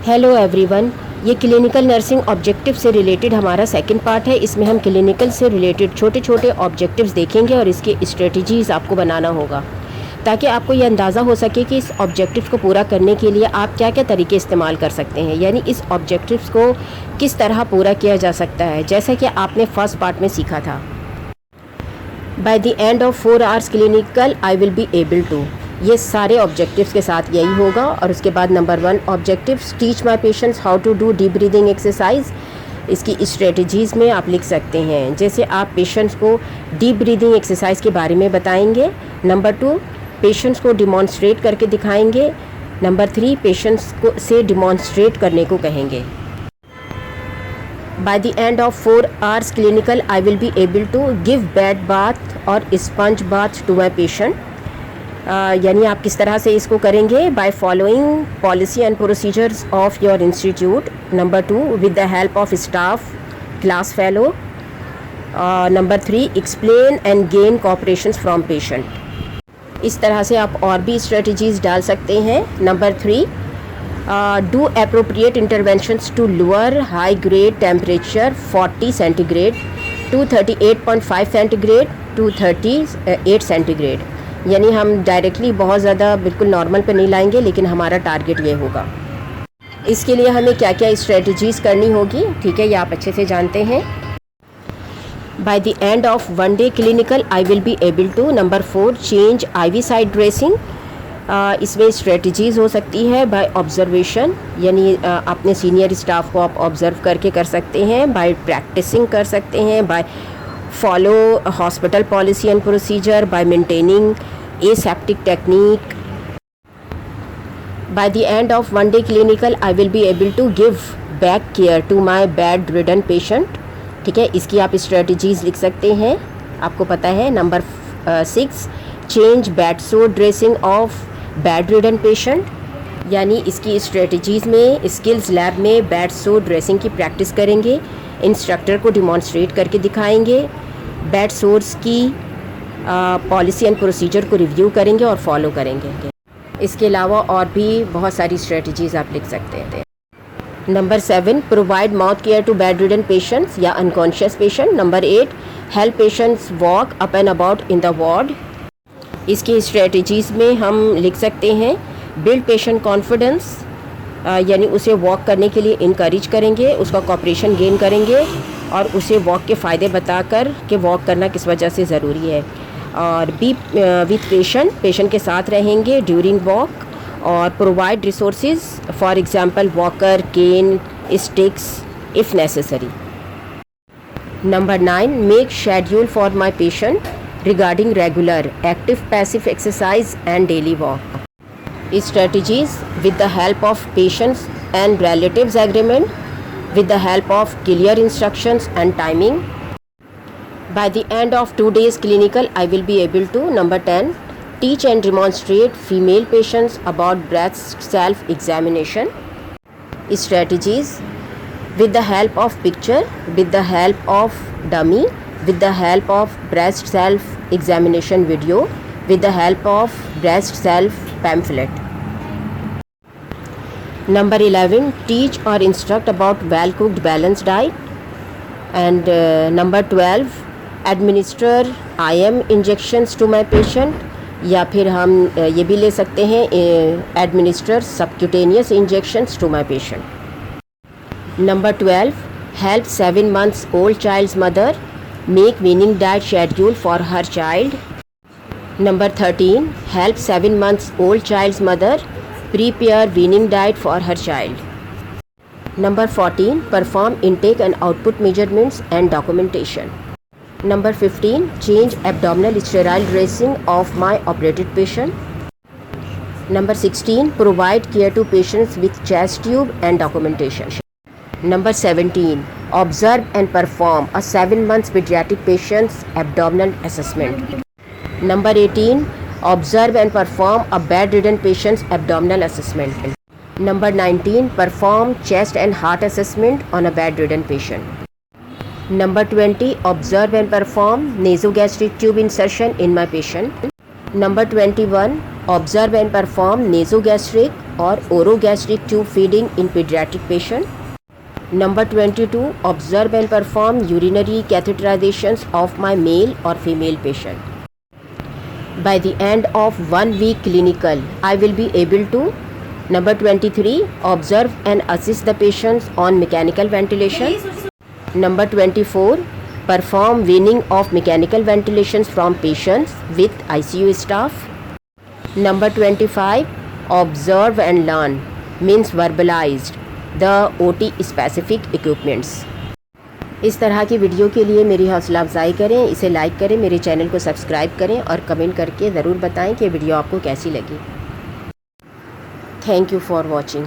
Hello everyone, ये clinical nursing objective से related हमारा सेकंड पार्ट है। इसमें हम क्लिनिकल से रिलेटेड छोटे छोटे ऑब्जेक्टिव्स देखेंगे और इसके स्ट्रेटजीज़ आपको बनाना होगा ताकि आपको ये अंदाज़ा हो सके कि इस ऑब्जेक्टिव को पूरा करने के लिए आप क्या क्या तरीके इस्तेमाल कर सकते हैं, यानी इस ऑब्जेक्टिव्स को किस तरह पूरा किया जा सकता है, जैसा कि आपने फर्स्ट पार्ट में सीखा था। By the end of 4 hours clinical I will be able to, ये सारे ऑब्जेक्टिव्स के साथ यही होगा। और उसके बाद number 1 objectives, teach my patients how to do deep breathing exercise. इसकी स्ट्रेटजीज़ में आप लिख सकते हैं, जैसे आप पेशेंट्स को डीप ब्रीदिंग एक्सरसाइज के बारे में बताएंगे। नंबर 2 पेशेंट्स को डिमॉन्स्ट्रेट करके दिखाएंगे। नंबर 3 पेशेंट्स को से डिमॉन्स्ट्रेट करने को कहेंगे। By the end of 4 hours clinical, I will be able to give bed bath और sponge bath to my patient. यानी आप किस तरह से इसको करेंगे? By following policy and procedures of your institute. Number 2 with the help of staff, class fellow. Number 3 explain and gain cooperations from patient. इस तरह से आप और भी strategies डाल सकते हैं। Number 3 do appropriate interventions to lower high grade temperature 40 centigrade to 38.5 centigrade to 38 centigrade। यानी हम डायरेक्टली बहुत ज़्यादा बिल्कुल नॉर्मल पे नहीं लाएंगे, लेकिन हमारा टारगेट ये होगा। इसके लिए हमें क्या क्या स्ट्रेटजीज़ करनी होगी, ठीक है, ये आप अच्छे से जानते हैं। Bye the end of 1 day clinical I will be able to। Number 4 change IV side dressing. इसमें स्ट्रेटजीज़ हो सकती है बाय ऑब्जर्वेशन, यानी अपने सीनियर स्टाफ को आप ऑब्ज़र्व करके कर सकते हैं। बाय प्रैक्टिसिंग कर सकते हैं। By follow hospital policy and procedure. By maintaining aseptic technique. By the end of 1 day clinical I will be able to give back care to my bed-ridden patient। ठीक है, इसकी आप स्ट्रेटजीज़ लिख सकते हैं, आपको पता है। नंबर 6 चेंज बेड सोर ड्रेसिंग ऑफ बेड-रिडन पेशेंट, यानी इसकी स्ट्रेटजीज़ में स्किल्स लैब में बेड सोर ड्रेसिंग की प्रैक्टिस करेंगे, इंस्ट्रक्टर को डिमॉन्स्ट्रेट करके दिखाएंगे, बेड सोर्स की पॉलिसी एंड प्रोसीजर को रिव्यू करेंगे और फॉलो करेंगे। इसके अलावा और भी बहुत सारी स्ट्रेटजीज़ आप लिख सकते हैं। Number 7 provide mouth care to bedridden patients या unconscious patient. Number 8 help patients walk up and about in the ward. इसकी स्ट्रेटजीज़ में हम लिख सकते हैं बिल्ड पेशेंट कॉन्फिडेंस, यानी उसे वॉक करने के लिए इनकरेज करेंगे, उसका कॉपरेशन गेन करेंगे और उसे वॉक के फ़ायदे बताकर कि वॉक करना किस वजह से ज़रूरी है। और बी विथ पेशेंट के साथ रहेंगे ड्यूरिंग वॉक और provide resources, for example walker, cane, sticks if necessary. Number 9 make schedule for my patient regarding regular active passive exercise and daily walk. Strategies with the help of patients and relatives agreement, with the help of clear instructions and timing. By the end of 2 days clinical I will be able to number 10 teach and demonstrate female patients about breast self examination. Strategies with the help of picture, with the help of dummy, with the help of breast self examination video, with the help of breast self pamphlet. Number 11 teach or instruct about well cooked balanced diet. And number 12 administer IM injections to my patient, या फिर हम ये भी ले सकते हैं administer subcutaneous injections to my patient. Number 12 help 7 months old child's mother make weaning diet schedule for her child. Number 13 help 7 months old child's mother prepare weaning diet for her child. Number 14 perform intake and output measurements and documentation. Number 15 change abdominal sterile dressing of my operated patient. Number 16 provide care to patients with chest tube and documentation. Number 17 observe and perform a 7 months pediatric patient's abdominal assessment. Number 18 observe and perform a bedridden patient's abdominal assessment. Number 19 perform chest and heart assessment on a bedridden patient. Number 20 observe and perform nasogastric tube insertion in my patient. Number 21 observe and perform nasogastric or orogastric tube feeding in pediatric patient. Number 22, observe and perform urinary catheterizations of my male or female patient. By the end of 1 week clinical, I will be able to. Number 23, observe and assist the patients on mechanical ventilation. Number 24, perform weaning of mechanical ventilations from patients with ICU staff. Number 25, observe and learn, means verbalized the OT specific equipments. इस तरह की video के लिए मेरी हौसला अफजाई करें, इसे लाइक करें, मेरे चैनल को सब्सक्राइब करें और कमेंट करके ज़रूर बताएं कि वीडियो आपको कैसी लगी। Thank you for watching.